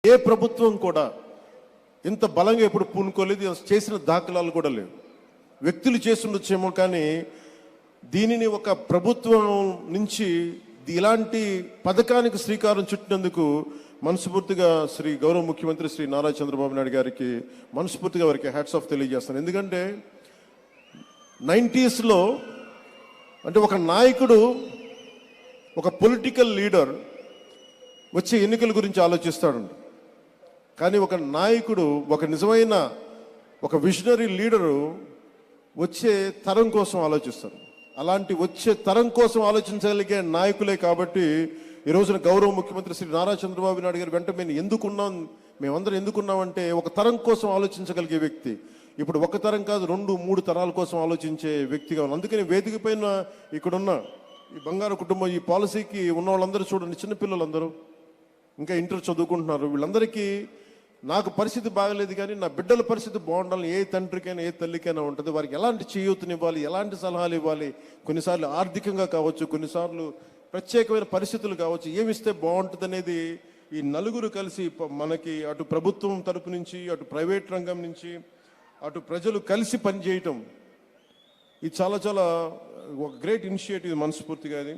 ఏ ప్రభుత్వం కూడా ఇంత బలంగా ఎప్పుడు పూనుకోలేదు, చేసిన దాఖలాలు కూడా లేవు. వ్యక్తులు చేస్తుండొచ్చేమో, కానీ దీనిని ఒక ప్రభుత్వం నుంచి ఇలాంటి పథకానికి శ్రీకారం చుట్టినందుకు మనస్ఫూర్తిగా శ్రీ గౌరవ ముఖ్యమంత్రి శ్రీ నారా చంద్రబాబు నాయుడు గారికి మనస్ఫూర్తిగా వారికి హ్యాట్స్ ఆఫ్ తెలియజేస్తాను. ఎందుకంటే 90స్లో అంటే ఒక నాయకుడు, ఒక పొలిటికల్ లీడర్ వచ్చే ఎన్నికల గురించి ఆలోచిస్తాడు, కానీ ఒక నాయకుడు, ఒక నిజమైన ఒక విజనరీ లీడరు వచ్చే తరం కోసం ఆలోచిస్తారు. అలాంటి వచ్చే తరం కోసం ఆలోచించగలిగే నాయకులే కాబట్టి ఈ రోజున గౌరవ ముఖ్యమంత్రి శ్రీ నారా చంద్రబాబు నాయుడు గారి వెంట మేమందరం ఎందుకున్నామంటే ఒక తరం కోసం ఆలోచించగలిగే వ్యక్తి. ఇప్పుడు ఒక తరం కాదు, 2-3 తరాల కోసం ఆలోచించే వ్యక్తిగా ఉన్నాం. అందుకని వేదిక పైన ఇక్కడున్న ఈ బంగారు కుటుంబం, ఈ పాలసీకి ఉన్న వాళ్ళందరూ చూడండి, చిన్నపిల్లలందరూ ఇంకా ఇంటర్ చదువుకుంటున్నారు. వీళ్ళందరికీ నాకు పరిస్థితి బాగలేదు కానీ నా బిడ్డల పరిస్థితి బాగుండాలని ఏ తండ్రికైనా ఏ తల్లికైనా ఉంటుంది. వారికి ఎలాంటి చేయూతనివ్వాలి, ఎలాంటి సలహాలు ఇవ్వాలి, కొన్నిసార్లు ఆర్థికంగా కావచ్చు, కొన్నిసార్లు ప్రత్యేకమైన పరిస్థితులు కావచ్చు, ఏమిస్తే బాగుంటుంది అనేది ఈ నలుగురు కలిసి మనకి అటు ప్రభుత్వం తరపు నుంచి, అటు ప్రైవేట్ రంగం నుంచి, అటు ప్రజలు కలిసి పనిచేయటం, ఇది చాలా చాలా ఒక గ్రేట్ ఇనిషియేటివ్ మనస్ఫూర్తిగా. అది